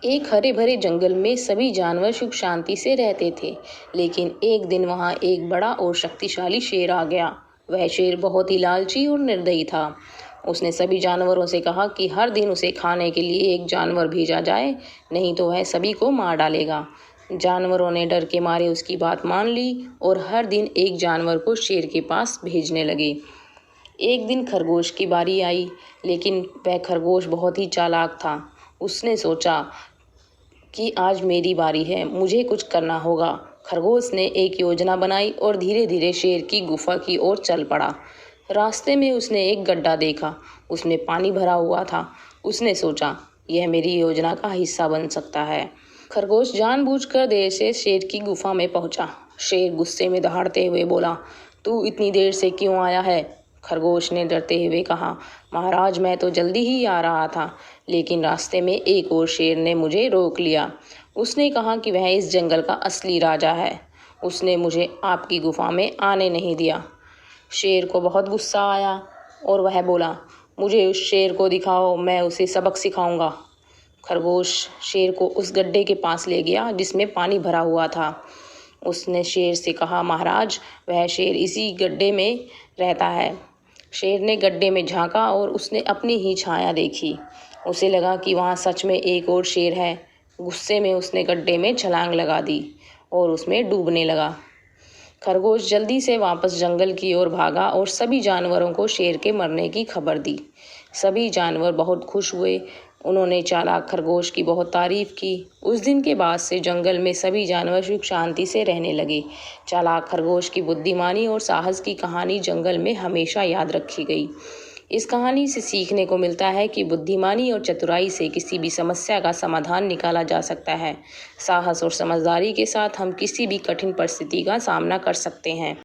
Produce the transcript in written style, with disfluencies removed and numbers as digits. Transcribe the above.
एक हरे भरे जंगल में सभी जानवर सुख शांति से रहते थे। लेकिन एक दिन वहां एक बड़ा और शक्तिशाली शेर आ गया। वह शेर बहुत ही लालची और निर्दयी था। उसने सभी जानवरों से कहा कि हर दिन उसे खाने के लिए एक जानवर भेजा जाए, नहीं तो वह सभी को मार डालेगा। जानवरों ने डर के मारे उसकी बात मान ली और हर दिन एक जानवर को शेर के पास भेजने लगे। एक दिन खरगोश की बारी आई, लेकिन वह खरगोश बहुत ही चालाक था। उसने सोचा कि आज मेरी बारी है, मुझे कुछ करना होगा। खरगोश ने एक योजना बनाई और धीरे धीरे शेर की गुफा की ओर चल पड़ा। रास्ते में उसने एक गड्ढा देखा, उसमें पानी भरा हुआ था। उसने सोचा, यह मेरी योजना का हिस्सा बन सकता है। खरगोश जानबूझकर देर से शेर की गुफा में पहुंचा। शेर गुस्से में दहाड़ते हुए बोला, तू इतनी देर से क्यों आया है? खरगोश ने डरते हुए कहा, महाराज मैं तो जल्दी ही आ रहा था, लेकिन रास्ते में एक और शेर ने मुझे रोक लिया। उसने कहा कि वह इस जंगल का असली राजा है। उसने मुझे आपकी गुफा में आने नहीं दिया। शेर को बहुत गुस्सा आया और वह बोला, मुझे उस शेर को दिखाओ, मैं उसे सबक सिखाऊंगा। खरगोश शेर को उस गड्ढे के पास ले गया जिसमें पानी भरा हुआ था। उसने शेर से कहा, महाराज वह शेर इसी गड्ढे में रहता है। शेर ने गड्ढे में झांका और उसने अपनी ही छाया देखी। उसे लगा कि वहाँ सच में एक और शेर है। गुस्से में उसने गड्ढे में छलांग लगा दी और उसमें डूबने लगा। खरगोश जल्दी से वापस जंगल की ओर भागा और सभी जानवरों को शेर के मरने की खबर दी। सभी जानवर बहुत खुश हुए। उन्होंने चालाक खरगोश की बहुत तारीफ की। उस दिन के बाद से जंगल में सभी जानवर सुख शांति से रहने लगे। चालाक खरगोश की बुद्धिमानी और साहस की कहानी जंगल में हमेशा याद रखी गई। इस कहानी से सीखने को मिलता है कि बुद्धिमानी और चतुराई से किसी भी समस्या का समाधान निकाला जा सकता है। साहस और समझदारी के साथ हम किसी भी कठिन परिस्थिति का सामना कर सकते हैं।